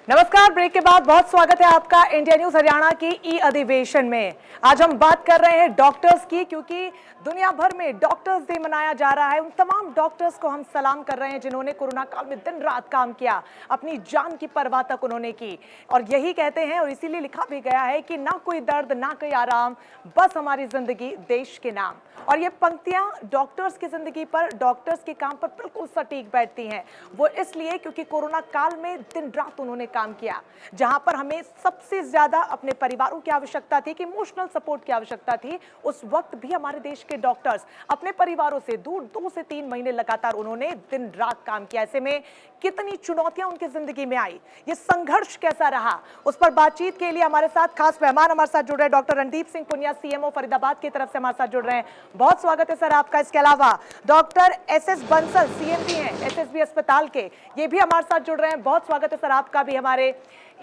नमस्कार। ब्रेक के बाद बहुत स्वागत है आपका इंडिया न्यूज हरियाणा की ई अधिवेशन में। आज हम बात कर रहे हैं डॉक्टर्स की, क्योंकि दुनिया भर में डॉक्टर्स डे मनाया जा रहा है। उन तमाम डॉक्टर्स को हम सलाम कर रहे हैं जिन्होंने कोरोना काल में दिन रात काम किया, अपनी जान की परवाह तक उन्होंने की। और यही कहते हैं और इसीलिए लिखा भी गया है कि ना कोई दर्द ना कोई आराम, बस हमारी जिंदगी देश के नाम। और ये पंक्तियां डॉक्टर्स की जिंदगी पर, डॉक्टर्स के काम पर बिल्कुल सटीक बैठती हैं। वो इसलिए क्योंकि कोरोना काल में दिन रात उन्होंने काम किया, जहां पर हमें सबसे ज्यादा अपने परिवारों की आवश्यकता थी, कि इमोशनल सपोर्ट की आवश्यकता थी। उस वक्त भी हमारे देश के डॉक्टर्स अपने परिवारों से दूर 2 से 3 महीने लगातार उन्होंने दिन रात काम किया। ऐसे में कितनी चुनौतियां उनकी जिंदगी में आई, ये संघर्ष कैसा रहा, उस पर बातचीत के लिए हमारे साथ खास मेहमान हमारे साथ जुड़ रहे हैं। डॉक्टर रणदीप सिंह पुनिया, सीएमओ फरीदाबाद की तरफ से हमारे साथ जुड़ रहे हैं। बहुत स्वागत है सर आपका। इसके अलावा डॉक्टर एसएस बंसल, सीएमडी हैं एसएसबी अस्पताल के, ये भी हमारे साथ जुड़ रहे हैं। बहुत स्वागत है सर आपका भी हमारे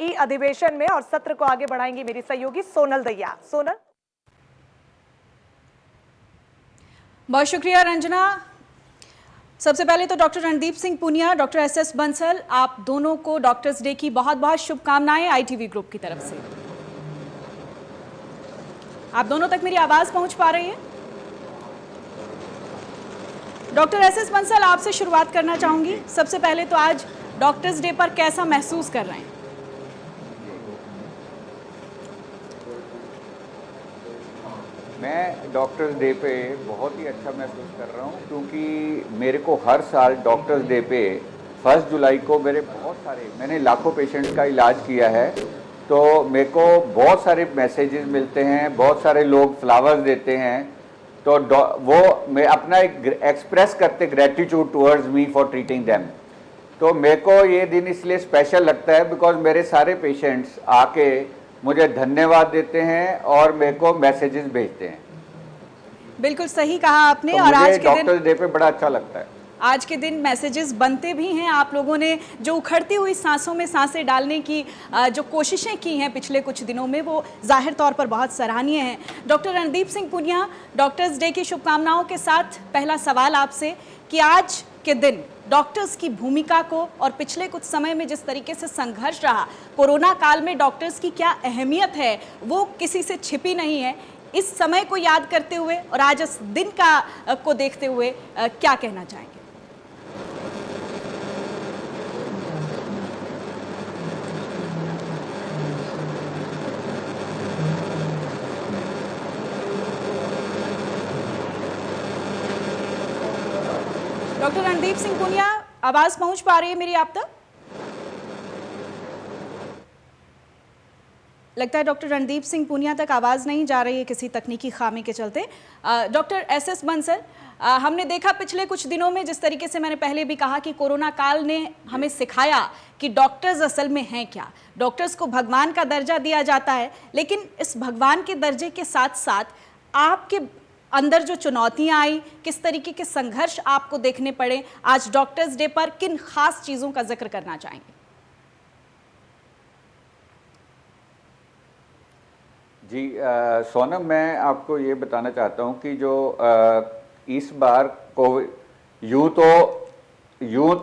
ई अधिवेशन में। और सत्र को आगे बढ़ाएंगी मेरी सहयोगी सोनल दैया। सोनल। बहुत शुक्रिया रंजना। सबसे पहले तो doctor Randeep Singh Punia, doctor SS Bansal, आप दोनों को डॉक्टर्स डे की बहुत बहुत शुभकामनाएं आईटीवी ग्रुप की तरफ से। आप दोनों तक मेरी आवाज पहुंच पा रही है? डॉक्टर एसएस बंसल, आपसे शुरुआत करना चाहूंगी। सबसे पहले तो आज डॉक्टर्स डे पर कैसा महसूस कर रहे हैं? मैं डॉक्टर्स डे पे बहुत ही अच्छा महसूस कर रहा हूँ, क्योंकि मेरे को हर साल डॉक्टर्स डे पे 1 जुलाई को मैंने लाखों पेशेंट्स का इलाज किया है, तो मेरे को बहुत सारे मैसेजेस मिलते हैं, बहुत सारे लोग फ्लावर्स देते हैं, तो वो मैं अपना एक एक्सप्रेस करते gratitude towards me for treating them. तो मेरे को ये दिन इसलिए स्पेशल लगता है बिकॉज मेरे सारे पेशेंट्स आके मुझे धन्यवाद देते हैं और मेरे को मैसेजेस भेजते हैं। बिल्कुल सही कहा आपने। तो और आज के डॉक्टर्स डे पे बड़ा अच्छा लगता है। आज के दिन मैसेजेस बनते भी हैं। आप लोगों ने जो उखड़ती हुई सांसों में सांसें डालने की जो कोशिशें की हैं पिछले कुछ दिनों में, वो जाहिर तौर पर बहुत सराहनीय हैं। Doctor Randeep Singh Punia, doctors day की शुभकामनाओं के साथ पहला सवाल आपसे कि आज के दिन डॉक्टर्स की भूमिका को और पिछले कुछ समय में जिस तरीके से संघर्ष रहा, कोरोना काल में डॉक्टर्स की क्या अहमियत है वो किसी से छिपी नहीं है। इस समय को याद करते हुए और आज इस दिन को देखते हुए क्या कहना चाहेंगे? डॉक्टर रणदीप सिंह पुनिया, आवाज पहुंच पा रही है मेरी आप तक? लगता है डॉक्टर रणदीप सिंह पुनिया तक आवाज नहीं जा रही है किसी तकनीकी खामी के चलते। डॉक्टर एसएस बंसल, हमने देखा पिछले कुछ दिनों में, जिस तरीके से मैंने पहले भी कहा कि कोरोना काल ने हमें सिखाया कि डॉक्टर्स असल में हैं क्या। डॉक्टर्स को भगवान का दर्जा दिया जाता है, लेकिन इस भगवान के दर्जे के साथ साथ आपके अंदर जो चुनौतियां आई, किस तरीके के संघर्ष आपको देखने पड़े, आज डॉक्टर्स डे पर किन खास चीजों का जिक्र करना चाहेंगे? जी सोनम, मैं आपको ये बताना चाहता हूँ कि जो इस बार कोविड यूं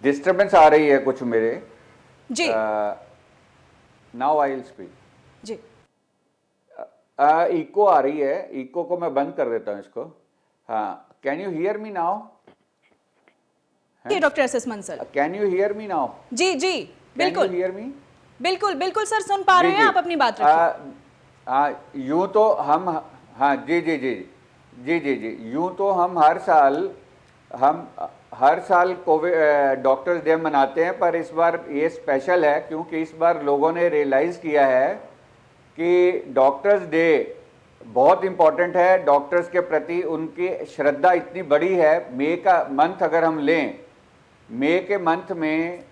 डिस्टर्बेंस आ रही है कुछ मेरे जी। Now I will speak ji. Eco आ रही है, इको को मैं बंद कर देता हूँ इसको। हाँ, can you hear me now? Doctor SS Bansal, can you hear me now? जी जी बिल्कुल हियर मी। बिल्कुल बिल्कुल सर, सुन पा रहे हैं आप, अपनी बात रखिए। यूं तो हम, हाँ जी जी जी जी जी जी यूं तो हम हर साल कोविड डॉक्टर्स डे मनाते हैं, पर इस बार ये स्पेशल है क्योंकि इस बार लोगों ने रियलाइज किया है कि डॉक्टर्स डे बहुत इम्पोर्टेंट है। डॉक्टर्स के प्रति उनकी श्रद्धा इतनी बड़ी है। मई का मंथ अगर हम लें, मई के मंथ में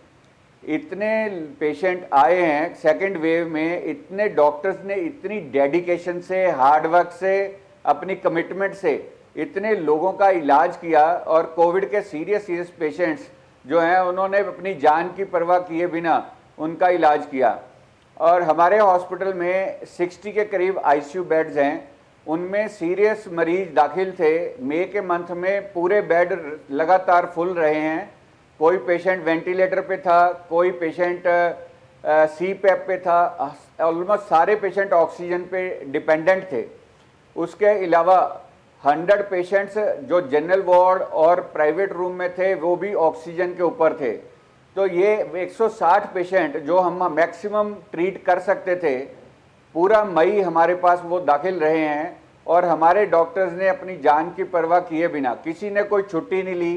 इतने पेशेंट आए हैं सेकेंड वेव में, इतने डॉक्टर्स ने इतनी डेडिकेशन से, हार्डवर्क से, अपनी कमिटमेंट से इतने लोगों का इलाज किया, और कोविड के सीरियस पेशेंट्स जो हैं उन्होंने अपनी जान की परवाह किए बिना उनका इलाज किया। और हमारे हॉस्पिटल में 60 के करीब आईसीयू बेड्स हैं, उनमें सीरियस मरीज दाखिल थे। मई के मंथ में पूरे बेड लगातार फुल रहे हैं। कोई पेशेंट वेंटिलेटर पे था, कोई पेशेंट CPAP पे था, ऑलमोस्ट सारे पेशेंट ऑक्सीजन पे डिपेंडेंट थे। उसके अलावा 100 पेशेंट्स जो जनरल वार्ड और प्राइवेट रूम में थे वो भी ऑक्सीजन के ऊपर थे। तो ये 160 पेशेंट जो हम मैक्सिमम ट्रीट कर सकते थे, पूरा मई हमारे पास वो दाखिल रहे हैं और हमारे डॉक्टर्स ने अपनी जान की परवाह किए बिना, किसी ने कोई छुट्टी नहीं ली,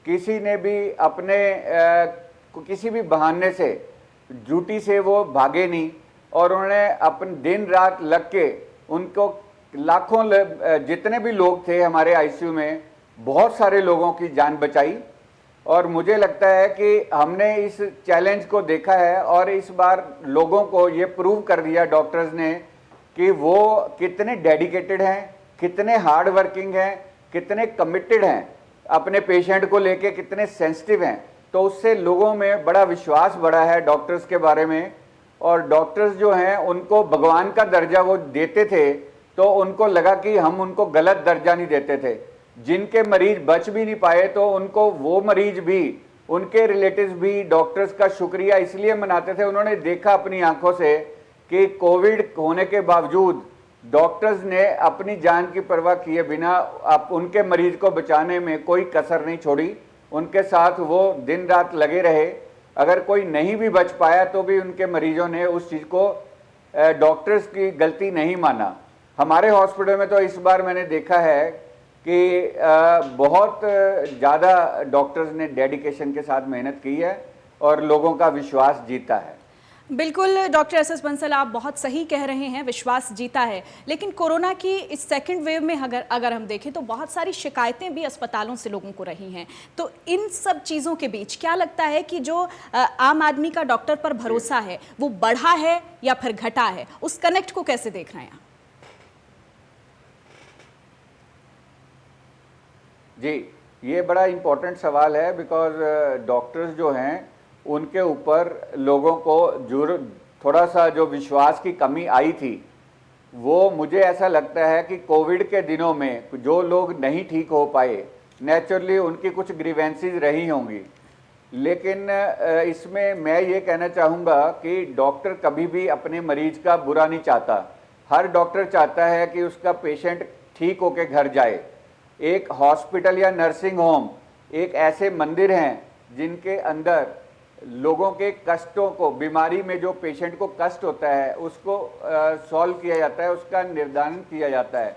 किसी ने भी अपने किसी भी बहाने से ड्यूटी से वो भागे नहीं और उन्होंने अपन दिन रात लग के उनको लाखों जितने भी लोग थे हमारे आईसीयू में, बहुत सारे लोगों की जान बचाई। और मुझे लगता है कि हमने इस चैलेंज को देखा है और इस बार लोगों को ये प्रूव कर दिया डॉक्टर्स ने कि वो कितने डेडिकेटेड हैं, कितने हार्ड वर्किंग हैं, कितने कमिटेड हैं, अपने पेशेंट को लेके कितने सेंसिटिव हैं। तो उससे लोगों में बड़ा विश्वास बढ़ा है डॉक्टर्स के बारे में। और डॉक्टर्स जो हैं उनको भगवान का दर्जा वो देते थे, तो उनको लगा कि हम उनको गलत दर्जा नहीं देते थे। जिनके मरीज बच भी नहीं पाए तो उनको वो मरीज भी, उनके रिलेटिव्स भी डॉक्टर्स का शुक्रिया इसलिए मनाते थे, उन्होंने देखा अपनी आंखों से कि कोविड होने के बावजूद डॉक्टर्स ने अपनी जान की परवाह किए बिना उनके मरीज को बचाने में कोई कसर नहीं छोड़ी। उनके साथ वो दिन रात लगे रहे। अगर कोई नहीं भी बच पाया तो भी उनके मरीजों ने उस चीज़ को डॉक्टर्स की गलती नहीं माना। हमारे हॉस्पिटल में तो इस बार मैंने देखा है कि बहुत ज़्यादा डॉक्टर्स ने डेडिकेशन के साथ मेहनत की है और लोगों का विश्वास जीता है। बिल्कुल डॉक्टर एस.एस. बंसल, आप बहुत सही कह रहे हैं, विश्वास जीता है। लेकिन कोरोना की इस सेकंड वेव में अगर हम देखें तो बहुत सारी शिकायतें भी अस्पतालों से लोगों को रही हैं। तो इन सब चीज़ों के बीच क्या लगता है कि जो आम आदमी का डॉक्टर पर भरोसा है वो बढ़ा है या फिर घटा है? उस कनेक्ट को कैसे देख रहे हैं आप? जी, ये बड़ा इम्पोर्टेंट सवाल है बिकॉज डॉक्टर्स जो हैं उनके ऊपर लोगों को थोड़ा सा जो विश्वास की कमी आई थी, वो मुझे ऐसा लगता है कि कोविड के दिनों में जो लोग नहीं ठीक हो पाए, नेचुरली उनकी कुछ ग्रीवेंसीज रही होंगी। लेकिन इसमें मैं ये कहना चाहूँगा कि डॉक्टर कभी भी अपने मरीज का बुरा नहीं चाहता। हर डॉक्टर चाहता है कि उसका पेशेंट ठीक होकर घर जाए। एक हॉस्पिटल या नर्सिंग होम एक ऐसे मंदिर हैं जिनके अंदर लोगों के कष्टों को, बीमारी में जो पेशेंट को कष्ट होता है उसको सॉल्व किया जाता है, उसका निर्धारण किया जाता है।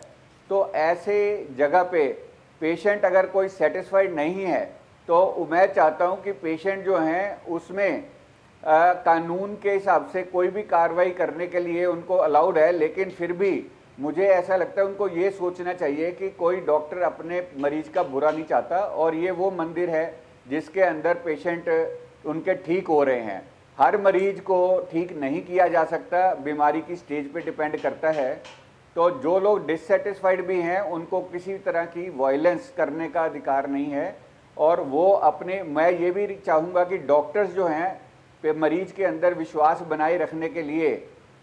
तो ऐसे जगह पे पेशेंट अगर कोई सेटिस्फाइड नहीं है तो मैं चाहता हूं कि पेशेंट जो हैं उसमें कानून के हिसाब से कोई भी कार्रवाई करने के लिए उनको अलाउड है। लेकिन फिर भी मुझे ऐसा लगता है उनको ये सोचना चाहिए कि कोई डॉक्टर अपने मरीज का बुरा नहीं चाहता और ये वो मंदिर है जिसके अंदर पेशेंट उनके ठीक हो रहे हैं। हर मरीज को ठीक नहीं किया जा सकता, बीमारी की स्टेज पे डिपेंड करता है। तो जो लोग डिससेटिस्फाइड भी हैं उनको किसी तरह की वायलेंस करने का अधिकार नहीं है। और वो अपने, मैं ये भी चाहूँगा कि डॉक्टर्स जो हैं मरीज के अंदर विश्वास बनाए रखने के लिए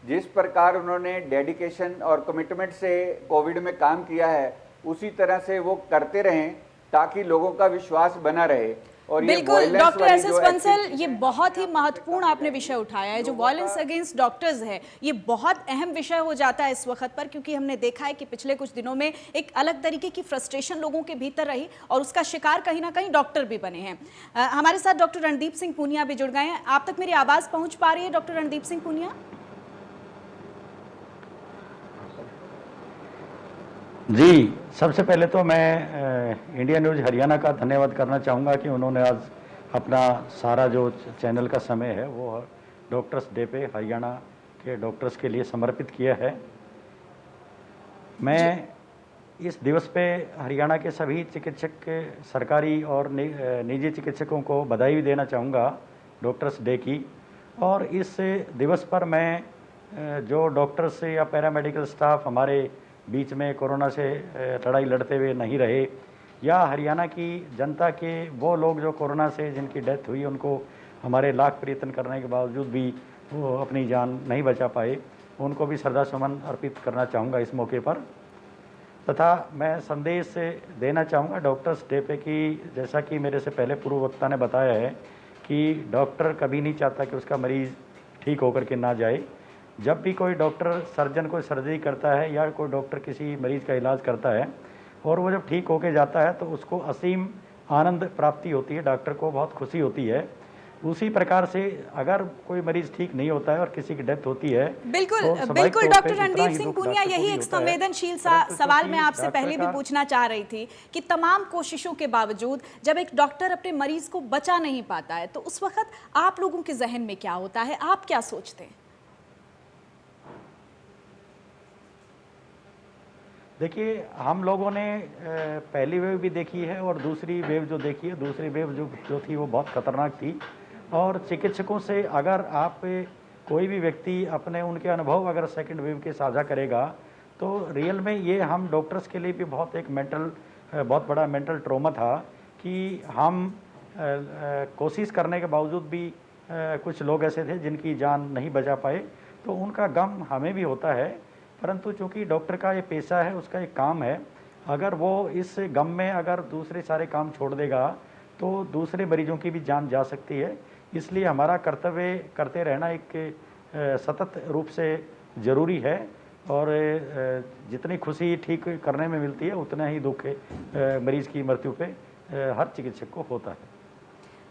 जिस प्रकार उन्होंने डेडिकेशन और कमिटमेंट से कोविड में काम किया है उसी तरह से वो करते रहें ताकि लोगों का विश्वास बना रहे। और बिल्कुल डॉक्टर एस.एस. बंसल, ये बहुत ही महत्वपूर्ण आपने विषय उठाया है। जो वायलेंस अगेंस्ट डॉक्टर्स है ये बहुत अहम विषय हो जाता है इस वक्त पर, क्योंकि हमने देखा है कि पिछले कुछ दिनों में एक अलग तरीके की फ्रस्ट्रेशन लोगों के भीतर रही और उसका शिकार कहीं ना कहीं डॉक्टर भी बने हैं। हमारे साथ डॉक्टर रणदीप सिंह पूनिया भी जुड़ गए हैं। आप तक मेरी आवाज़ पहुँच पा रही है डॉक्टर रणदीप सिंह पूनिया? जी, सबसे पहले तो मैं इंडिया न्यूज़ हरियाणा का धन्यवाद करना चाहूँगा कि उन्होंने आज अपना सारा जो चैनल का समय है वो डॉक्टर्स डे पे हरियाणा के डॉक्टर्स के लिए समर्पित किया है। मैं इस दिवस पे हरियाणा के सभी चिकित्सक, सरकारी और निजी चिकित्सकों को बधाई भी देना चाहूँगा डॉक्टर्स डे की। और इस दिवस पर मैं जो डॉक्टर्स या पैरामेडिकल स्टाफ हमारे बीच में कोरोना से लड़ाई लड़ते हुए नहीं रहे, या हरियाणा की जनता के वो लोग जो कोरोना से जिनकी डेथ हुई उनको हमारे लाख प्रयत्न करने के बावजूद भी वो अपनी जान नहीं बचा पाए, उनको भी श्रद्धा सुमन अर्पित करना चाहूँगा इस मौके पर। तथा मैं संदेश देना चाहूँगा डॉक्टर्स डे पे कि जैसा कि मेरे से पहले पूर्व वक्ता ने बताया है कि डॉक्टर कभी नहीं चाहता कि उसका मरीज़ ठीक होकर के ना जाए। जब भी कोई डॉक्टर सर्जन कोई सर्जरी करता है या कोई डॉक्टर किसी मरीज़ का इलाज करता है और वो जब ठीक होके जाता है तो उसको असीम आनंद प्राप्ति होती है, डॉक्टर को बहुत खुशी होती है। उसी प्रकार से अगर कोई मरीज ठीक नहीं होता है और किसी की डेथ होती है बिल्कुल तो स्वाभाविक बिल्कुल तौर पे डॉक्टर उतना रणदीप ही सिंह दुख पूनिया, डॉक्टर को यही भी एक होता है। संवेदनशील परंतु सवाल चूंकि मैं आपसे डॉक्टर पहले भी का पूछना चाह रही थी कि तमाम कोशिशों के बावजूद जब एक डॉक्टर अपने मरीज को बचा नहीं पाता है तो उस वक्त आप लोगों के जहन में क्या होता है, आप क्या सोचते हैं? देखिए, हम लोगों ने पहली वेव भी देखी है और दूसरी वेव जो देखी है, दूसरी वेव जो थी वो बहुत खतरनाक थी। और चिकित्सकों से अगर आप कोई भी व्यक्ति अपने उनके अनुभव अगर सेकंड वेव के साझा करेगा तो रियल में ये हम डॉक्टर्स के लिए भी बहुत एक बहुत बड़ा मेंटल ट्रॉमा था कि हम कोशिश करने के बावजूद भी कुछ लोग ऐसे थे जिनकी जान नहीं बचा पाए, तो उनका गम हमें भी होता है। परंतु चूंकि डॉक्टर का ये पेशा है, उसका एक काम है, अगर वो इस गम में अगर दूसरे सारे काम छोड़ देगा तो दूसरे मरीजों की भी जान जा सकती है। इसलिए हमारा कर्तव्य करते रहना एक सतत रूप से ज़रूरी है और जितनी खुशी ठीक करने में मिलती है उतना ही दुख मरीज की मृत्यु पे हर चिकित्सक को होता है।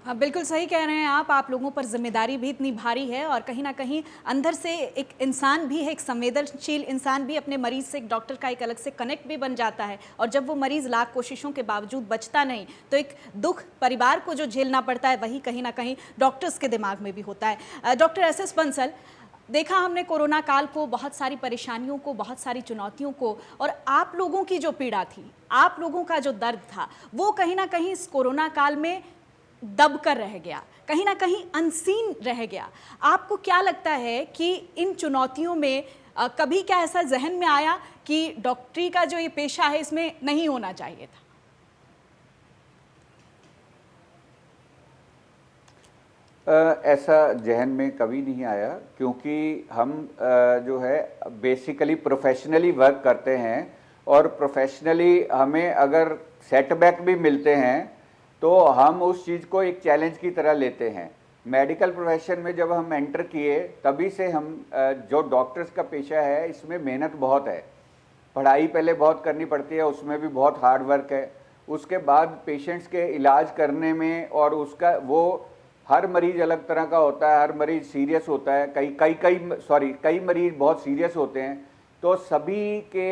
हाँ, बिल्कुल सही कह रहे हैं आप लोगों पर जिम्मेदारी भी इतनी भारी है और कहीं ना कहीं अंदर से एक इंसान भी है, एक संवेदनशील इंसान भी अपने मरीज से एक डॉक्टर का एक अलग से कनेक्ट भी बन जाता है और जब वो मरीज लाख कोशिशों के बावजूद बचता नहीं तो एक दुख परिवार को जो झेलना पड़ता है वही कहीं ना कहीं डॉक्टर्स के दिमाग में भी होता है। Doctor SS. बंसल, देखा हमने कोरोना काल को, बहुत सारी परेशानियों को, बहुत सारी चुनौतियों को, और आप लोगों की जो पीड़ा थी, आप लोगों का जो दर्द था वो कहीं ना कहीं इस कोरोना काल में दब कर रह गया, कहीं ना कहीं अनसीन रह गया। आपको क्या लगता है कि इन चुनौतियों में कभी क्या ऐसा जहन में आया कि डॉक्टरी का जो ये पेशा है इसमें नहीं होना चाहिए था? ऐसा जहन में कभी नहीं आया क्योंकि हम जो है बेसिकली प्रोफेशनली वर्क करते हैं और प्रोफेशनली हमें अगर सेटबैक भी मिलते हैं तो हम उस चीज़ को एक चैलेंज की तरह लेते हैं। मेडिकल प्रोफेशन में जब हम एंटर किए तभी से हम जो डॉक्टर्स का पेशा है इसमें मेहनत बहुत है, पढ़ाई पहले बहुत करनी पड़ती है, उसमें भी बहुत हार्ड वर्क है। उसके बाद पेशेंट्स के इलाज करने में और उसका वो हर मरीज़ अलग तरह का होता है, हर मरीज़ सीरियस होता है, कई मरीज़ बहुत सीरियस होते हैं। तो सभी के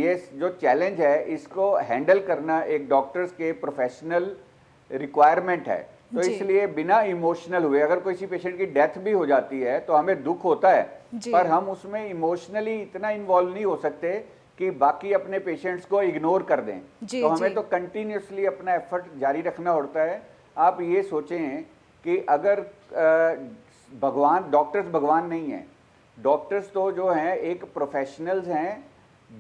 ये जो चैलेंज है इसको हैंडल करना एक डॉक्टर्स के प्रोफेशनल रिक्वायरमेंट है। तो इसलिए बिना इमोशनल हुए अगर किसी पेशेंट की डेथ भी हो जाती है तो हमें दुख होता है, पर हम उसमें इमोशनली इतना इन्वॉल्व नहीं हो सकते कि बाकी अपने पेशेंट्स को इग्नोर कर दें। तो हमें तो कंटिन्यूसली अपना एफर्ट जारी रखना होता है। आप ये सोचें कि अगर डॉक्टर्स भगवान नहीं है, डॉक्टर्स तो जो हैं एक प्रोफेशनल्स हैं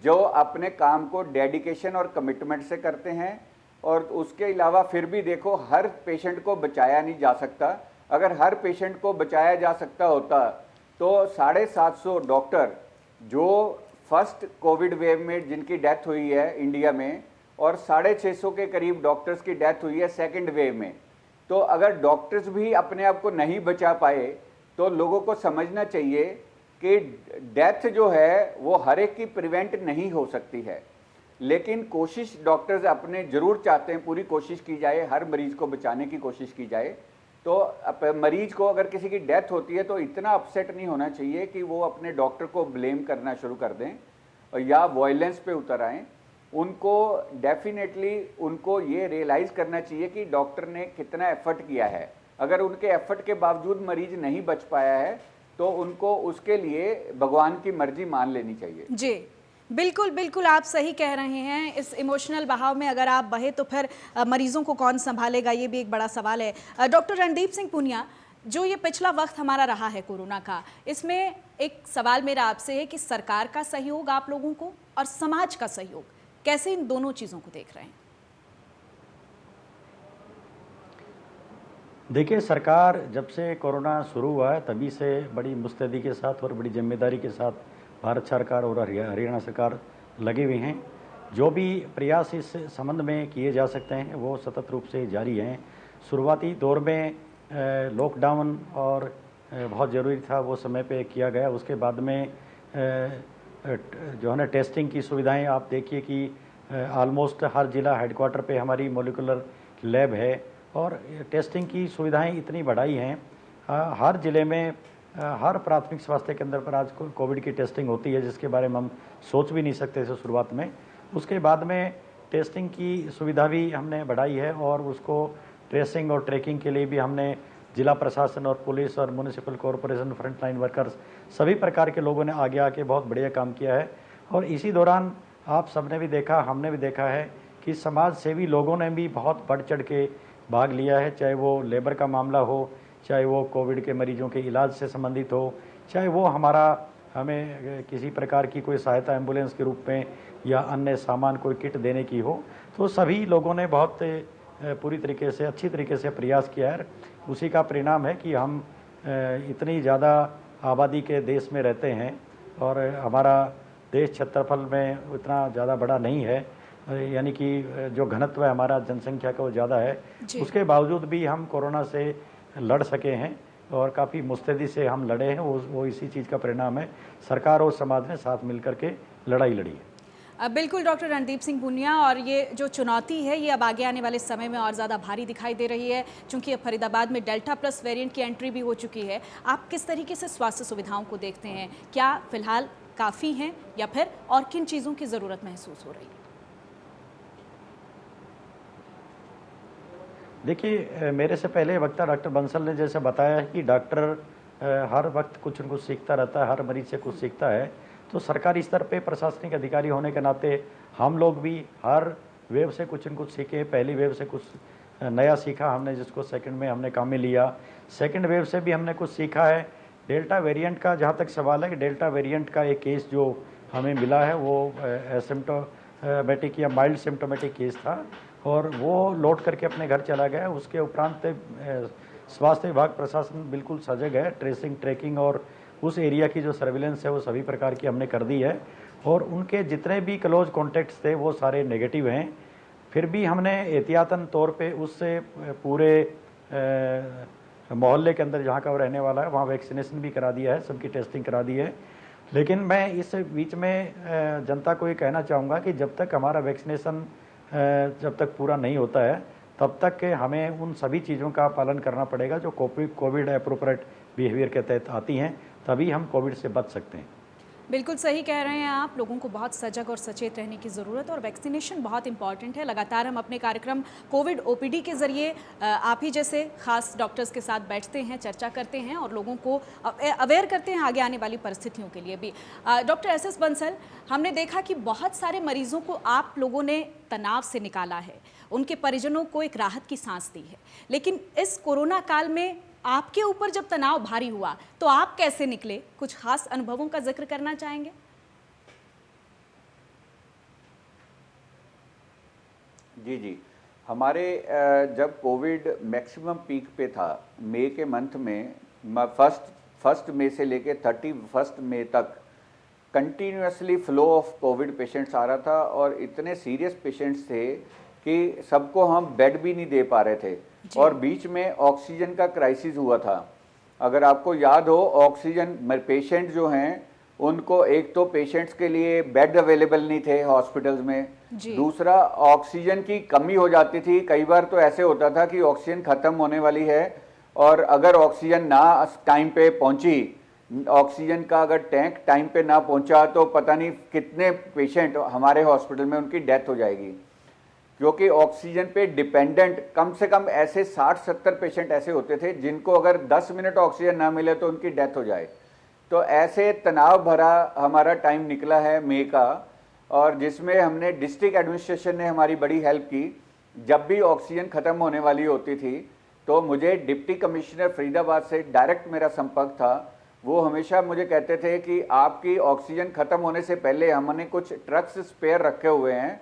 जो अपने काम को डेडिकेशन और कमिटमेंट से करते हैं। और उसके अलावा फिर भी देखो, हर पेशेंट को बचाया नहीं जा सकता। अगर हर पेशेंट को बचाया जा सकता होता तो 750 डॉक्टर जो फर्स्ट कोविड वेव में जिनकी डेथ हुई है इंडिया में और 650 के करीब डॉक्टर्स की डेथ हुई है सेकंड वेव में, तो अगर डॉक्टर्स भी अपने आप को नहीं बचा पाए तो लोगों को समझना चाहिए कि डेथ जो है वो हर एक की प्रिवेंट नहीं हो सकती है, लेकिन कोशिश डॉक्टर्स अपने ज़रूर चाहते हैं, पूरी कोशिश की जाए, हर मरीज को बचाने की कोशिश की जाए। तो मरीज को अगर किसी की डेथ होती है तो इतना अपसेट नहीं होना चाहिए कि वो अपने डॉक्टर को ब्लेम करना शुरू कर दें या वायलेंस पे उतर आएँ। उनको डेफिनेटली उनको ये रियलाइज़ करना चाहिए कि डॉक्टर ने कितना एफर्ट किया है। अगर उनके एफर्ट के बावजूद मरीज नहीं बच पाया है तो उनको उसके लिए भगवान की मर्जी मान लेनी चाहिए। जी बिल्कुल बिल्कुल, आप सही कह रहे हैं। इस इमोशनल बहाव में अगर आप बहे तो फिर मरीजों को कौन संभालेगा, ये भी एक बड़ा सवाल है। डॉक्टर रणदीप सिंह पूनिया, जो ये पिछला वक्त हमारा रहा है कोरोना का, इसमें एक सवाल मेरा आपसे है कि सरकार का सहयोग आप लोगों को और समाज का सहयोग, कैसे इन दोनों चीज़ों को देख रहे हैं? देखिए, सरकार जब से कोरोना शुरू हुआ है तभी से बड़ी मुस्तैदी के साथ और बड़ी जिम्मेदारी के साथ भारत सरकार और हरियाणा सरकार लगे हुए हैं। जो भी प्रयास इस संबंध में किए जा सकते हैं वो सतत रूप से जारी हैं। शुरुआती दौर में लॉकडाउन और बहुत ज़रूरी था, वो समय पे किया गया। उसके बाद में जो है ना टेस्टिंग की सुविधाएं आप देखिए कि ऑलमोस्ट हर जिला हेडक्वार्टर पे हमारी मोलिकुलर लैब है और टेस्टिंग की सुविधाएं इतनी बढ़ाई हैं। हर जिले में हर प्राथमिक स्वास्थ्य केंद्र पर आज कोविड की टेस्टिंग होती है, जिसके बारे में हम सोच भी नहीं सकते थे शुरुआत में। उसके बाद में टेस्टिंग की सुविधा भी हमने बढ़ाई है और उसको ट्रेसिंग और ट्रैकिंग के लिए भी हमने जिला प्रशासन और पुलिस और म्यूनिसिपल कॉरपोरेशन, फ्रंटलाइन वर्कर्स, सभी प्रकार के लोगों ने आगे आके बहुत बढ़िया काम किया है। और इसी दौरान आप सबने भी देखा, हमने भी देखा है कि समाज सेवी लोगों ने भी बहुत बढ़ चढ़ के भाग लिया है, चाहे वो लेबर का मामला हो, चाहे वो कोविड के मरीजों के इलाज से संबंधित हो, चाहे वो हमें किसी प्रकार की कोई सहायता एम्बुलेंस के रूप में या अन्य सामान कोई किट देने की हो। तो सभी लोगों ने बहुत पूरी तरीके से, अच्छी तरीके से प्रयास किया है। उसी का परिणाम है कि हम इतनी ज़्यादा आबादी के देश में रहते हैं और हमारा देश क्षेत्रफल में उतना ज़्यादा बड़ा नहीं है, यानी कि जो घनत्व है हमारा जनसंख्या का वो ज़्यादा है। उसके बावजूद भी हम कोरोना से लड़ सके हैं और काफ़ी मुस्तैदी से हम लड़े हैं। वो इसी चीज़ का परिणाम है। सरकार और समाज ने साथ मिलकर के लड़ाई लड़ी है। बिल्कुल डॉक्टर रणदीप सिंह पुनिया, और ये जो चुनौती है ये अब आगे आने वाले समय में और ज़्यादा भारी दिखाई दे रही है, क्योंकि अब फरीदाबाद में डेल्टा प्लस वेरिएंट की एंट्री भी हो चुकी है। आप किस तरीके से स्वास्थ्य सुविधाओं को देखते हैं? क्या फिलहाल काफ़ी हैं या फिर और किन चीज़ों की ज़रूरत महसूस हो रही है? देखिए, मेरे से पहले वक्ता डॉक्टर बंसल ने जैसे बताया है कि डॉक्टर हर वक्त कुछ न कुछ सीखता रहता है, हर मरीज से कुछ सीखता है। तो सरकारी स्तर पे प्रशासनिक अधिकारी होने के नाते हम लोग भी हर वेव से कुछ न कुछ सीखे। पहली वेव से कुछ नया सीखा हमने, जिसको सेकंड में हमने काम में लिया। सेकंड वेव से भी हमने कुछ सीखा है। डेल्टा वेरिएंट का जहाँ तक सवाल है कि डेल्टा वेरिएंट का एक केस जो हमें मिला है वो एसिम्प्टोमेटिक या माइल्ड सिम्प्टोमेटिक केस था और वो लौट करके अपने घर चला गया। उसके उपरांत स्वास्थ्य विभाग प्रशासन बिल्कुल सजग है। ट्रेसिंग, ट्रैकिंग और उस एरिया की जो सर्विलेंस है वो सभी प्रकार की हमने कर दी है और उनके जितने भी क्लोज कॉन्टैक्ट्स थे वो सारे नेगेटिव हैं। फिर भी हमने एहतियातन तौर पे उससे पूरे मोहल्ले के अंदर जहाँ का वो रहने वाला है वहाँ वैक्सीनेशन भी करा दिया है, सबकी टेस्टिंग करा दी है। लेकिन मैं इस बीच में जनता को ये कहना चाहूँगा कि जब तक हमारा वैक्सीनेशन जब तक पूरा नहीं होता है तब तक हमें उन सभी चीज़ों का पालन करना पड़ेगा जो कोविड एप्रोप्रिएट बिहेवियर के तहत आती हैं, तभी हम कोविड से बच सकते हैं। बिल्कुल सही कह रहे हैं आप। लोगों को बहुत सजग और सचेत रहने की ज़रूरत है और वैक्सीनेशन बहुत इंपॉर्टेंट है। लगातार हम अपने कार्यक्रम कोविड ओपीडी के ज़रिए आप ही जैसे खास डॉक्टर्स के साथ बैठते हैं, चर्चा करते हैं और लोगों को अवेयर करते हैं आगे आने वाली परिस्थितियों के लिए भी। Doctor SS. बंसल, हमने देखा कि बहुत सारे मरीजों को आप लोगों ने तनाव से निकाला है, उनके परिजनों को एक राहत की सांस दी है। लेकिन इस कोरोना काल में आपके ऊपर जब तनाव भारी हुआ तो आप कैसे निकले? कुछ खास अनुभवों का जिक्र करना चाहेंगे? जी जी, हमारे जब कोविड मैक्सिमम पीक पे था मई के मंथ में, फर्स्ट मई से लेके 31 मई तक continuously flow of Covid patients आ रहा था और इतने सीरियस पेशेंट्स थे कि सबको हम बेड भी नहीं दे पा रहे थे और बीच में ऑक्सीजन का क्राइसिस हुआ था। अगर आपको याद हो, ऑक्सीजन पेशेंट जो हैं उनको एक तो पेशेंट्स के लिए बेड अवेलेबल नहीं थे हॉस्पिटल्स में, दूसरा ऑक्सीजन की कमी हो जाती थी। कई बार तो ऐसे होता था कि ऑक्सीजन खत्म होने वाली है और अगर ऑक्सीजन ना टाइम पे पहुंची, ऑक्सीजन का अगर टैंक टाइम पे ना पहुंचा तो पता नहीं कितने पेशेंट हमारे हॉस्पिटल में उनकी डेथ हो जाएगी, क्योंकि ऑक्सीजन पे डिपेंडेंट कम से कम ऐसे 60-70 पेशेंट ऐसे होते थे जिनको अगर 10 मिनट ऑक्सीजन ना मिले तो उनकी डेथ हो जाए। तो ऐसे तनाव भरा हमारा टाइम निकला है मई का, और जिसमें हमने डिस्ट्रिक्ट एडमिनिस्ट्रेशन ने हमारी बड़ी हेल्प की। जब भी ऑक्सीजन ख़त्म होने वाली होती थी तो मुझे डिप्टी कमिश्नर फरीदाबाद से डायरेक्ट मेरा संपर्क था। वो हमेशा मुझे कहते थे कि आपकी ऑक्सीजन ख़त्म होने से पहले हमने कुछ ट्रक्स स्पेयर रखे हुए हैं,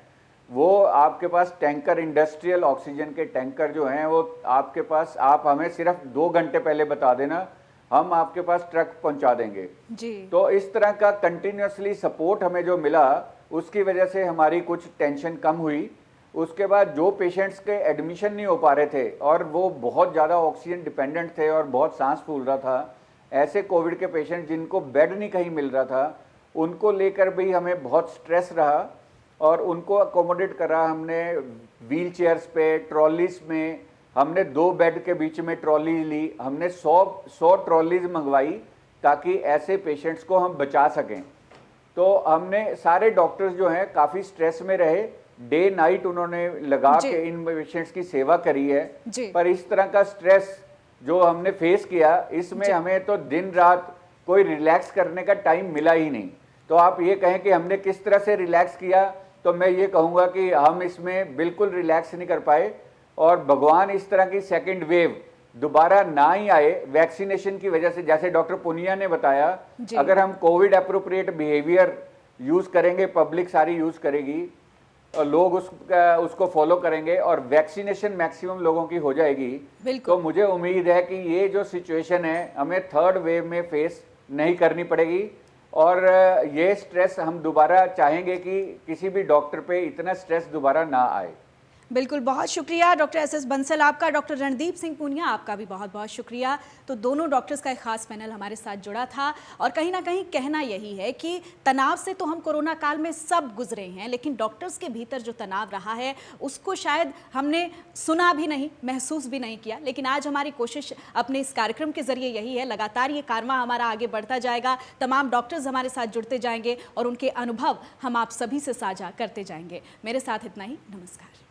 वो आपके पास टैंकर, इंडस्ट्रियल ऑक्सीजन के टैंकर जो हैं वो आपके पास, आप हमें सिर्फ 2 घंटे पहले बता देना, हम आपके पास ट्रक पहुंचा देंगे जी। तो इस तरह का कंटिन्यूसली सपोर्ट हमें जो मिला उसकी वजह से हमारी कुछ टेंशन कम हुई। उसके बाद जो पेशेंट्स के एडमिशन नहीं हो पा रहे थे और वो बहुत ज़्यादा ऑक्सीजन डिपेंडेंट थे और बहुत सांस फूल रहा था, ऐसे कोविड के पेशेंट जिनको बेड नहीं कहीं मिल रहा था, उनको लेकर भी हमें बहुत स्ट्रेस रहा और उनको अकोमोडेट करा हमने व्हील चेयर्स पे, ट्रॉलीज में। हमने 2 बेड के बीच में ट्रॉली ली, हमने 100 ट्रॉलीज मंगवाई ताकि ऐसे पेशेंट्स को हम बचा सकें। तो हमने सारे डॉक्टर्स जो हैं काफ़ी स्ट्रेस में रहे, डे नाइट उन्होंने लगा के इन पेशेंट्स की सेवा करी है। पर इस तरह का स्ट्रेस जो हमने फेस किया, इसमें हमें तो दिन रात कोई रिलैक्स करने का टाइम मिला ही नहीं। तो आप ये कहें कि हमने किस तरह से रिलैक्स किया, तो मैं ये कहूँगा कि हम इसमें बिल्कुल रिलैक्स नहीं कर पाए और भगवान इस तरह की सेकेंड वेव दोबारा ना ही आए वैक्सीनेशन की वजह से। जैसे डॉक्टर पुनिया ने बताया, अगर हम कोविड एप्रोप्रिएट बिहेवियर यूज़ करेंगे, पब्लिक सारी यूज़ करेगी और लोग उसको फॉलो करेंगे और वैक्सीनेशन मैक्सिमम लोगों की हो जाएगी, तो मुझे उम्मीद है कि ये जो सिचुएशन है हमें थर्ड वेव में फेस नहीं करनी पड़ेगी। और ये स्ट्रेस हम दोबारा चाहेंगे कि किसी भी डॉक्टर पे इतना स्ट्रेस दोबारा ना आए। बिल्कुल, बहुत शुक्रिया डॉक्टर एस बंसल आपका। डॉक्टर रणदीप सिंह पुनिया आपका भी बहुत बहुत शुक्रिया। तो दोनों डॉक्टर्स का एक खास पैनल हमारे साथ जुड़ा था और कहीं ना कहीं कहना यही है कि तनाव से तो हम कोरोना काल में सब गुजरे हैं, लेकिन डॉक्टर्स के भीतर जो तनाव रहा है उसको शायद हमने सुना भी नहीं, महसूस भी नहीं किया। लेकिन आज हमारी कोशिश अपने इस कार्यक्रम के जरिए यही है, लगातार ये कारवां हमारा आगे बढ़ता जाएगा, तमाम डॉक्टर्स हमारे साथ जुड़ते जाएंगे और उनके अनुभव हम आप सभी से साझा करते जाएंगे। मेरे साथ इतना ही, नमस्कार।